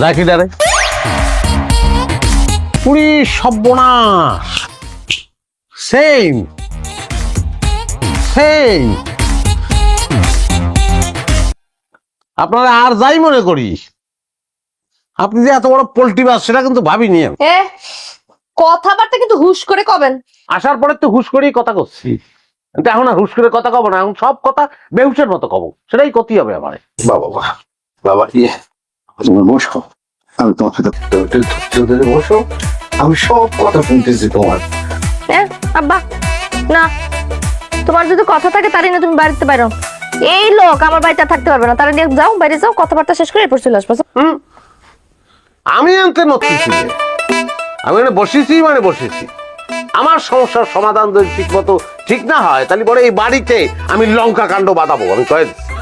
রাখি ডারে পুরি সর্বনাশ same same আপনারা আর যাই মনে করি আপনি যে এত বড় পোল্ট্রি বাস সেটা কিন্তু ভাবিনি আমি। এ কথাবার্তা কিন্তু হুশ করে কবেন। আসার পরে তো হুশ করেই কথা করছি, কিন্তু এখন আর হুশ করে কথা কব না, এখন সব কথা বেহুশের মতো কব, সেটাই ক্ষতি হবে আমার। বাবা বাবা তোমার বসো, আমি তোমার সাথে বসো, আমি সব কথা শুনতেছি তোমার। আব্বা না, তোমার যদি কথা থাকে তারই না তুমি বাড়িতে বাইরো। এই লোক আমার বাড়িতে থাকতে পারবে না, তারা নিয়ে যাও, বাইরে যাও, কথাবার্তা শেষ করে এরপর চলে আসবো। আমি আনতে নড়তেছি না, আমি এখানে বসেছি মানে বসেছি। আমার সমস্যার সমাধান যদি ঠিক মতো ঠিক না হয় তাহলে পরে এই বাড়িতে আমি লঙ্কা কাণ্ড বাঁধাবো, আমি কয়ে দিচ্ছি।